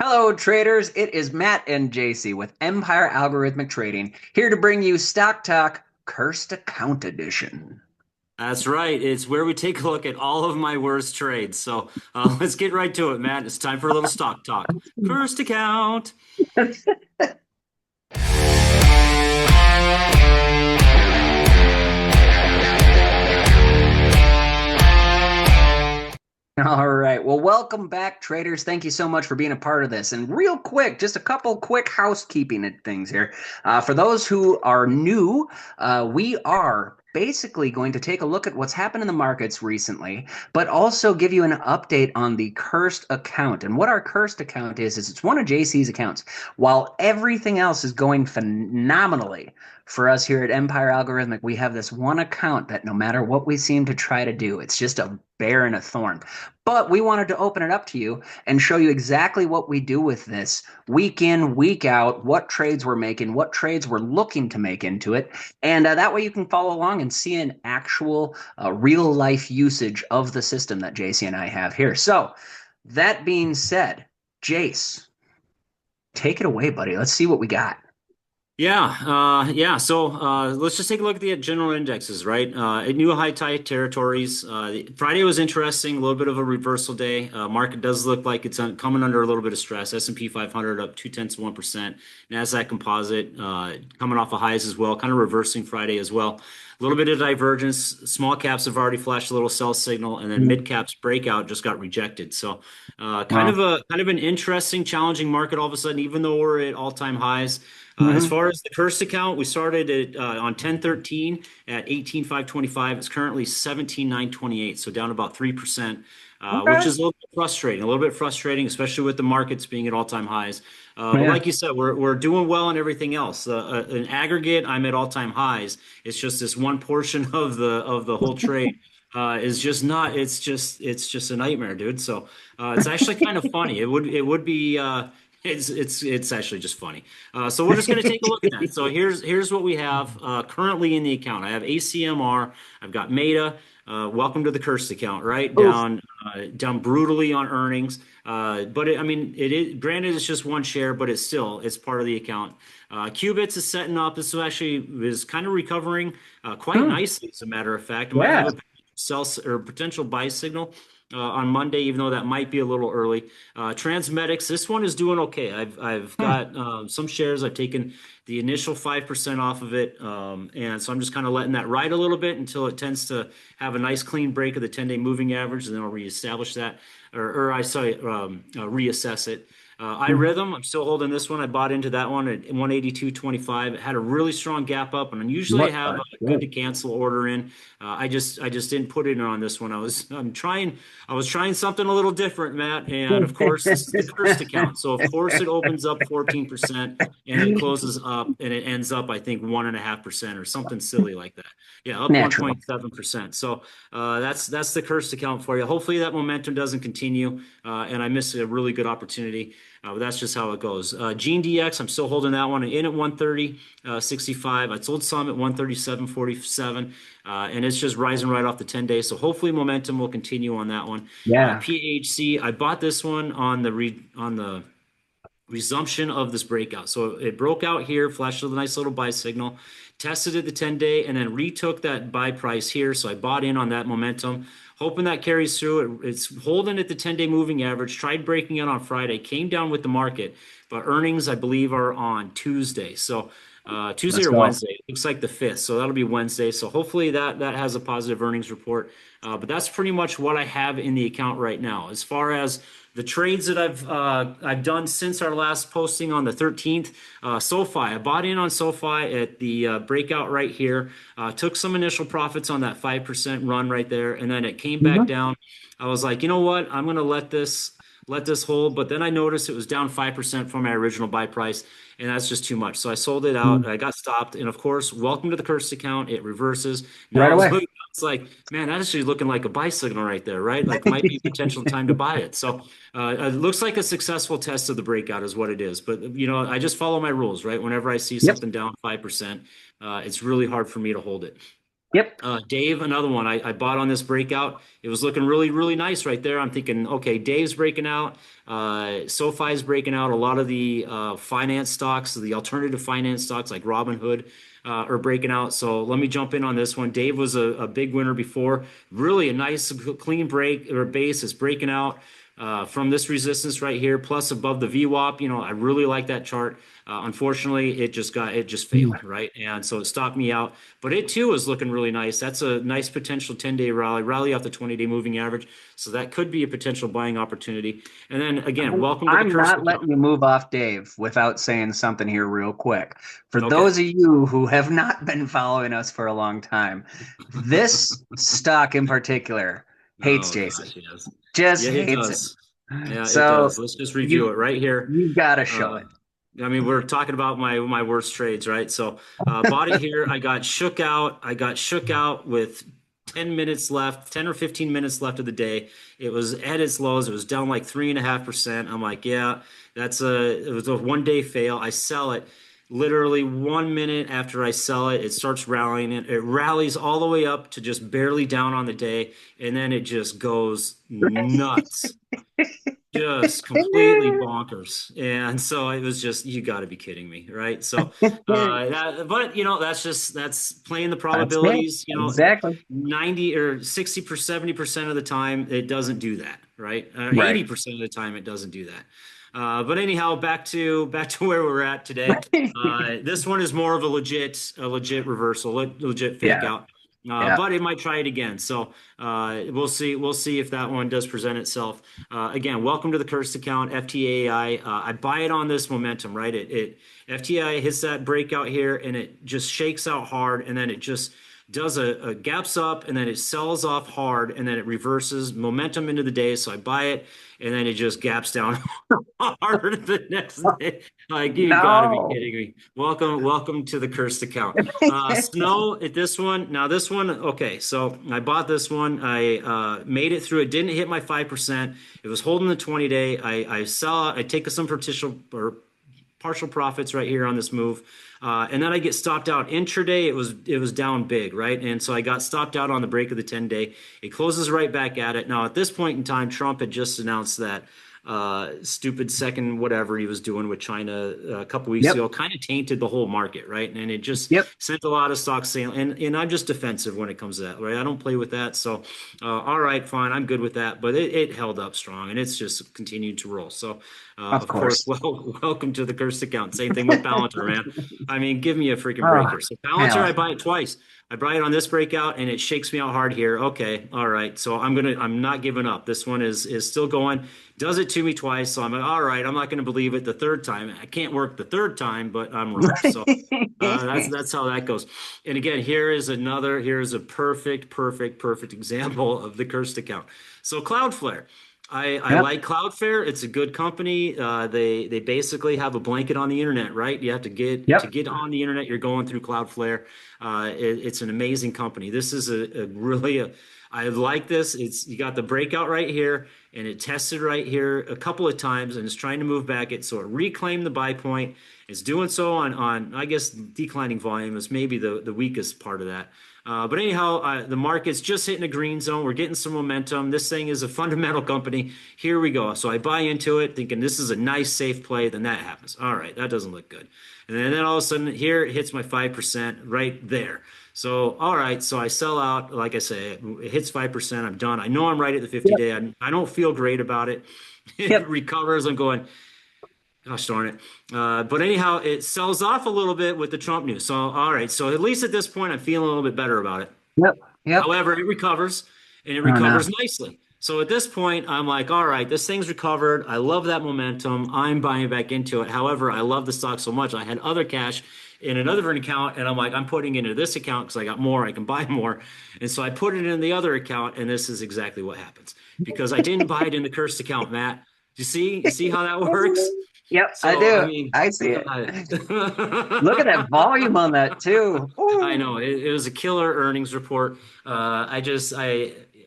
Hello, traders. It is Matt and JC with Empire Algorithmic Trading here to bring you Stock Talk Cursed Account Edition. That's right. It's where we take a look at all of my worst trades. So let's get right to it, Matt. It's time for a little stock talk. First account. All right. Well, welcome back, traders. Thank you so much for being a part of this. And real quick, just a couple quick housekeeping things here. For those who are new, we are basically going to take a look at what's happened in the markets recently, but also give you an update on the cursed account. And what our cursed account is it's one of JC's accounts. While everything else is going phenomenally for us here at Empire Algorithmic, we have this one account that no matter what we seem to try to do, it's just a bear and a thorn. But we wanted to open it up to you and show you exactly what we do with this week in, week out, what trades we're making, what trades we're looking to make into it. And that way you can follow along and see an actual real life usage of the system that JC and I have here. So, that being said, Jace, take it away, buddy. Let's see what we got. Yeah. So let's just take a look at the general indexes, right? It knew high tide territories. Friday was interesting, a little bit of a reversal day. Market does look like it's coming under a little bit of stress. S&P 500 up 0.2%. Nasdaq Composite coming off of highs as well, kind of reversing Friday as well. A little bit of divergence. Small caps have already flashed a little sell signal, and then mid caps breakout just got rejected. So Wow. kind of an interesting, challenging market all of a sudden, even though we're at all-time highs. As Mm-hmm. far as the cursed account, we started at on 10/13 at 18,525. It's currently 17,928, so down about 3%, which Okay. is a little bit frustrating, especially with the markets being at all-time highs. But Yeah. like you said, we're doing well in everything else. In aggregate, I'm at all-time highs. It's just this one portion of the whole trade is just not. It's just a nightmare, dude. So it's actually kind of funny. It would be. It's actually just funny. So we're just going to take a look at that. So here's what we have currently in the account. I have ACMR. I've got Meta. Welcome to the cursed account, right? Oof. Down brutally on earnings. But I mean, it is granted it's just one share, but it's part of the account. Qubits is setting up. This actually is kind of recovering quite Hmm. nicely, as a matter of fact. It might have Yeah. a sell or potential buy signal on Monday, even though that might be a little early. TransMedics, this one is doing okay. I've Hmm. got some shares. I've taken the initial 5% off of it, and so I'm just kind of letting that ride a little bit until it tends to have a nice clean break of the 10-day moving average, and then I'll reestablish that, or I say reassess it. Mhm. iRhythm, I'm still holding this one. I bought into that one at 182.25. It had a really strong gap up, and I usually What have the a good shit? to cancel order in. I just didn't put it in on this one. I was trying something a little different, Matt, and of course this is the cursed account. So of course it opens up 14% and it closes up and it ends up, I think, 1.5% or something silly like that. Yeah, up Natural. 1.7%. So that's the cursed account for you. Hopefully that momentum doesn't continue, and I miss a really good opportunity. But that's just how it goes. GeneDx, I'm still holding that one in at 130.65. I sold some at 137.47, and it's just rising right off the 10 days. So hopefully momentum will continue on that one. Yeah. PHC, I bought this one on the resumption of this breakout. So it broke out here, flashed a nice little buy signal, tested at the 10-day, and then retook that buy price here. So I bought in on that momentum, hoping that carries through. It's holding at the 10-day moving average, tried breaking out on Friday, came down with the market, but earnings, I believe, are on Tuesday. So Tuesday Let's or go. Wednesday. Looks like the 5th. So that'll be Wednesday. So hopefully that has a positive earnings report. But that's pretty much what I have in the account right now. As far as the trades that I've done since our last posting on the 13th, SoFi. I bought in on SoFi at the breakout right here. Took some initial profits on that 5% run right there, and then it came back Mhm. down. I was like, you know what? I'm gonna let this hold. But then I noticed it was down 5% from my original buy price, and that's just too much. So I sold it out. I got stopped, and of course, welcome to the cursed account. It reverses. Right Now away. it's like, man, that's actually looking like a buy signal right there, right? Like might be potential time to buy it. So it looks like a successful test of the breakout is what it is. But I just follow my rules, right? Whenever I see Yep. something down 5%, it's really hard for me to hold it. Yep. Dave, another one I bought on this breakout. It was looking really, really nice right there. I'm thinking, okay, Dave's breaking out. SoFi's breaking out. A lot of the finance stocks, the alternative finance stocks like Robinhood, are breaking out. So let me jump in on this one. Dave was a big winner before. Really a nice, clean break or base. It's breaking out from this resistance right here, plus above the VWAP. I really like that chart. Unfortunately, it just failed, right? And so it stopped me out. But it too is looking really nice. That's a nice potential 10-day rally off the 20-day moving average. So that could be a potential buying opportunity. And then again, welcome to the I'm cursed not account. letting you move off Dave without saying something here real quick. For Okay. those of you who have not been following us for a long time, this stock in particular hates Oh Jason. gosh, yes. Just Yeah, it hates it. does. Yeah, it So does. Let's just review you it right here. you've got to show Uh, it. I mean, we're talking about my worst trades, right? So, bought it here. I got shook out. I got shook out with 10 minutes left, 10 or 15 minutes left of the day. It was at its lows. It was down like 3.5%. I'm like, yeah, it was a 1 day fail. I sell it. Literally 1 minute after I sell it, it starts rallying. It rallies all the way up to just barely down on the day, and then it just goes nuts, just completely bonkers. And so it was just, you got to be kidding me, right? So, but that's playing the That's it. probabilities. Exactly. 90 or 60 per 70% of the time, it doesn't do that, right? Right. 80% of the time, it doesn't do that. But anyhow, back to where we're at today. This one is more of a legit reversal, legit fake Yeah. out. Yeah. But it might try it again. So we'll see. We'll see if that one does present itself. Again, welcome to the cursed account, FTAI. I buy it on this momentum, right? It FTAI hits that breakout here, and it just shakes out hard, and then it just does a gaps up, and then it sells off hard, and then it reverses momentum into the day. So I buy it, and then it just gaps down harder the next day. Like, you got to be No. kidding me. Welcome to the cursed account. Snow at this one. Now this one, okay. So I bought this one. I made it through. It didn't hit my 5%. It was holding the 20-day. I sell. I take some partial profits right here on this move. And then I get stopped out intraday. It was down big, right? And so I got stopped out on the break of the 10-day. It closes right back at it. Now at this point in time, Trump had just announced that stupid second whatever he was doing with China a couple weeks Yep. ago kind of tainted the whole market, right? And it just Yep. sent a lot of stocks sailing. And I'm just defensive when it comes to that, right? I don't play with that. So, all right, fine, I'm good with that. But it held up strong, and it's just continued to roll. So, Of of course, course. welcome to the cursed account. Same thing with Palantir, man. I mean, give me a freaking break Oh, here. So Palantir, I hell. buy it twice. I buy it on this breakout and it shakes me out hard here. Okay, all right. So I'm not giving up. This one is still going. Does it to me twice. So I'm like, all right, I'm not gonna believe it the third time. I can't work the third time, but I'm wrong. So that's how that goes. And again, here's a perfect example of the cursed account. So Cloudflare. I Yep. like Cloudflare. It's a good company. They basically have a blanket on the internet, right? You have to Yep. get on the internet. You're going through Cloudflare. It's an amazing company. This is I like this. You got the breakout right here, and it tested right here a couple of times, and it's trying to move back it. So it reclaimed the buy point. It's doing so on I guess declining volume is maybe the weakest part of that. But anyhow, the market's just hitting a green zone. We're getting some momentum. This thing is a fundamental company. Here we go. So I buy into it, thinking this is a nice, safe play. Then that happens. All right, that doesn't look good. And then all of a sudden, here it hits my 5% right there. So, all right, so I sell out. Like I say, it hits 5%. I'm done. I know I'm right at the 50 Yep. day. I don't feel great about it. It Yep. recovers. I'm going, gosh darn it. But anyhow, it sells off a little bit with the Trump news. So, all right. So, at least at this point, I'm feeling a little bit better about it. Yep. Yep. However, it recovers and it Oh no. recovers nicely. So at this point, I'm like, all right, this thing's recovered. I love that momentum. I'm buying back into it. However, I love the stock so much. I had other cash in another account, and I'm like, I'm putting it into this account because I got more. I can buy more. And so I put it in the other account, and this is exactly what happens because I didn't buy it in the cursed account, Matt. You see how that works? Yep, I So, I do. mean, I see it. God. Look at that volume on that too. I Ooh. know it was a killer earnings report.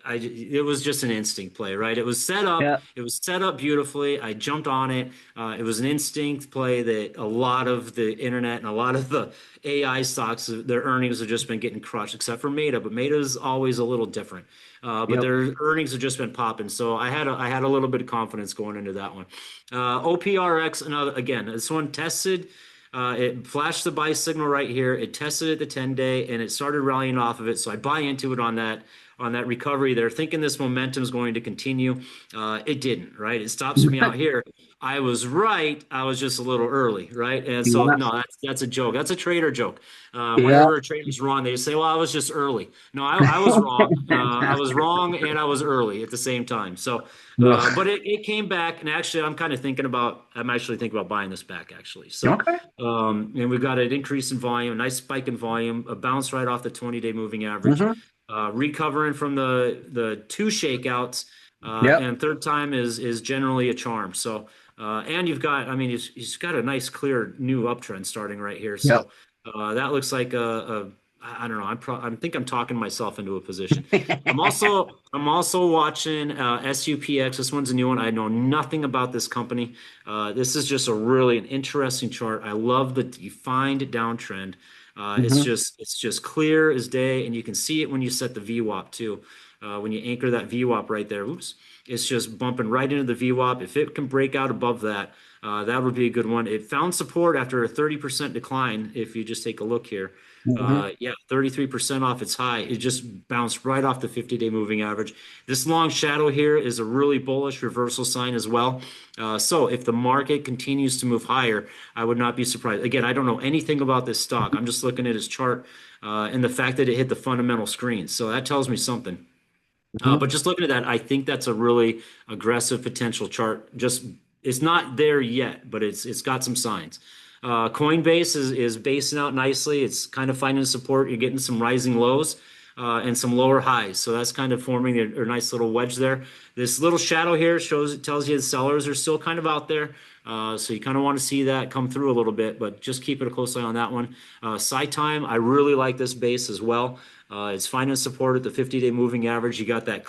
I it was just an instinct play, right? It was set up. Yeah. It was set up beautifully. I jumped on it. It was an instinct play that a lot of the internet and a lot of the AI stocks, their earnings have just been getting crushed, except for Meta. But Meta is always a little different. But Yep. their earnings have just been popping. So I had a little bit of confidence going into that one. OPRX, another again. This one tested. It flashed the buy signal right here. It tested at the 10-day and it started rallying off of it. So I buy into it on that recovery. They're thinking this momentum is going to continue. It didn't, right? It stops me out here. I was right. I was just a little early, right? And so Yeah. no, that's a joke. That's a trader joke. Yeah. Whenever a trader's wrong, they say, "Well, I was just early." No, I was wrong. I was wrong, and I was early at the same time. So, Ugh. but it came back, and actually, I'm actually thinking about buying this back, actually. So, Okay. and we've got an increase in volume, a nice spike in volume, a bounce right off the 20-day moving average, Hmm. recovering from the two shakeouts, Yep. and third time is generally a charm. So, and you've got, I mean, he's got a nice clear new uptrend starting right here. Yep. So, that looks like I don't know. I think I'm talking myself into a position. I'm also watching SUPX. This one's a new one. I know nothing about this company. This is just an interesting chart. I love the defined downtrend. Hmm. It's just clear as day, and you can see it when you set the VWAP too. When you anchor that VWAP right there, oops, it's just bumping right into the VWAP. If it can break out above that, that would be a good one. It found support after a 30% decline. If you just take a look here, Hmm. yeah, 33% off its high. It just bounced right off the 50-day moving average. This long shadow here is a really bullish reversal sign as well. So if the market continues to move higher, I would not be surprised. Again, I don't know anything about this stock. I'm just looking at his chart and the fact that it hit the fundamental screen. So that tells me something. Hmm. But just looking at that, I think that's a really aggressive potential chart. Just it's not there yet, but it's got some signs. Coinbase is basing out nicely. It's kind of finding support. You're getting some rising lows and some lower highs. So that's kind of forming a nice little wedge there. This little shadow here tells you the sellers are still kind of out there. So you kind of want to see that come through a little bit, but just keep it a close eye on that one. Side time, I really like this base as well. It's finding support at the 50-day moving average. You got that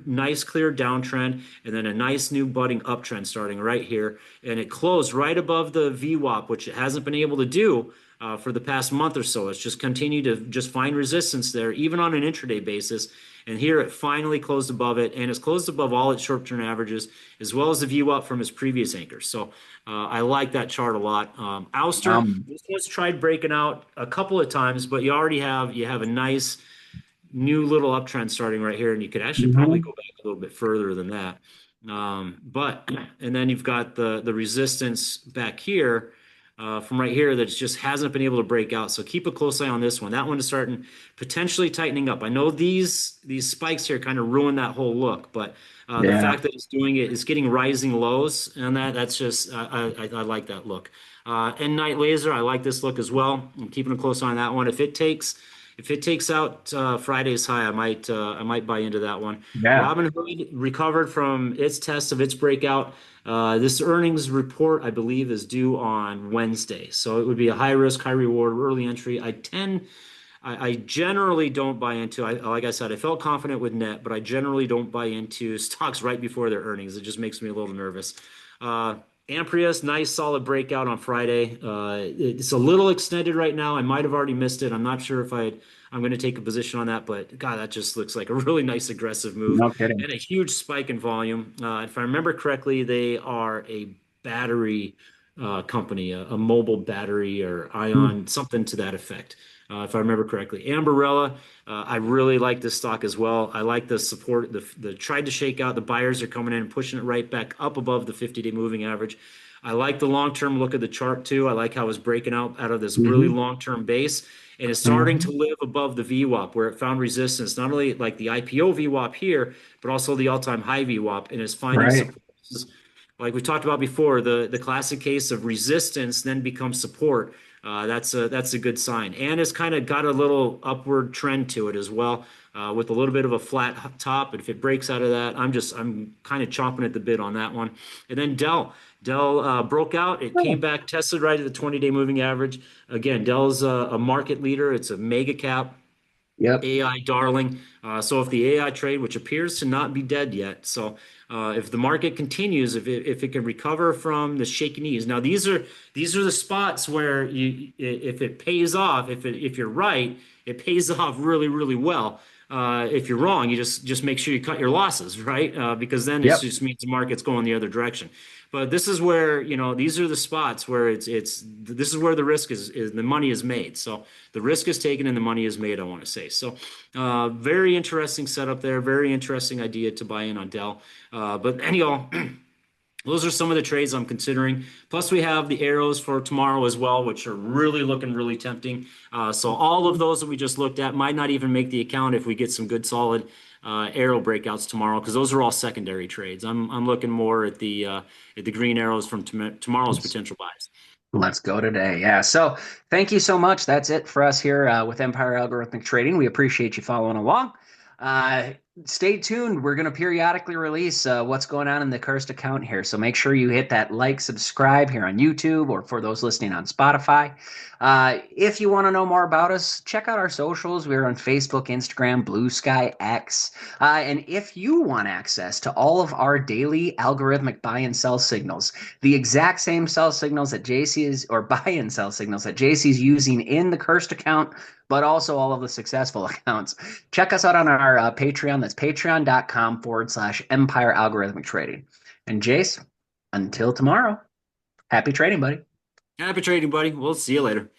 nice clear downtrend, and then a nice new budding uptrend starting right here. And it closed right above the VWAP, which it hasn't been able to do for the past month or so. It's just continued to just find resistance there, even on an intraday basis. And here it finally closed above it, and it's closed above all its short-term averages, as well as the VWAP from its previous anchors. So I like that chart a lot. Ouster, Um, this one's tried breaking out a couple of times, but you have a nice new little uptrend starting right here, and you could actually probably mhm. go back a little bit further than that. But and then you've got the resistance back here from right here that just hasn't been able to break out. So keep a close eye on this one. That one is starting potentially tightening up. I know these spikes here kind of ruin that whole look, but the Yeah. fact that it's doing it is getting rising lows, and that's just I like that look. And Night Laser, I like this look as well. I'm keeping a close eye on that one. If it takes out Friday's high, I might buy into that one. Yeah. Robinhood recovered from its test of its breakout. This earnings report, I believe, is due on Wednesday, so it would be a high risk, high reward, early entry. I generally don't buy into. Like I said, I felt confident with net, but I generally don't buy into stocks right before their earnings. It just makes me a little nervous. Uh, Amprius, nice solid breakout on Friday. It's a little extended right now. I might have already missed it. I'm not sure if I'm going to take a position on that, but God, that just looks like a really nice aggressive move No kidding. and a huge spike in volume. If I remember correctly, they are a battery company, a mobile battery or Mm. ion, something to that effect. If I remember correctly, Ambarella, I really like this stock as well. I like the support, the tried to shake out. The buyers are coming in and pushing it right back up above the 50-day moving average. I like the long-term look of the chart too. I like how it's breaking out of this really Hmm. long-term base and it's starting to Hmm. live above the VWAP where it found resistance, not only like the IPO VWAP here, but also the all-time high VWAP, and is finding Right. support. Like we talked about before, the classic case of resistance then becomes support. That's a good sign, and it's kind of got a little upward trend to it as well, with a little bit of a flat top. And if it breaks out of that, I'm kind of chomping at the bit on that one. And then Dell broke out. It came back, tested right at the 20-day moving average. Again, Dell's a market leader. It's a mega cap. Yep. AI darling. So if the AI trade, which appears to not be dead yet, so if the market continues, if it can recover from the shaky knees, now these are the spots where if it pays off, if you're right, it pays off really really well. If you're wrong, you just make sure you cut your losses, right? Because then it Yep. just means the market's going the other direction. But this is where, these are the spots where this is where the risk is the money is made. So the risk is taken and the money is made, I want to say. So very interesting setup there. Very interesting idea to buy in on Dell. But anyhow, those are some of the trades I'm considering. Plus, we have the arrows for tomorrow as well, which are really looking really tempting. So all of those that we just looked at might not even make the account if we get some good solid arrow breakouts tomorrow, because those are all secondary trades. I'm looking more at the green arrows from tomorrow's potential buys. Let's go today. Yeah. So thank you so much. That's it for us here with Empire Algorithmic Trading. We appreciate you following along. Uh, Stay tuned. We're going to periodically release what's going on in the Cursed account here. So make sure you hit that like, subscribe here on YouTube, or for those listening on Spotify. If you want to know more about us, check out our socials. We're on Facebook, Instagram, Blue Sky, X. And if you want access to all of our daily algorithmic buy and sell signals, the exact same sell signals that JC is, or buy and sell signals that JC is using in the Cursed account, but also all of the successful accounts, check us out on our Patreon. That's patreon.com/Empire Algorithmic Trading. And Jace, until tomorrow, happy trading, buddy. Happy trading, buddy. We'll see you later.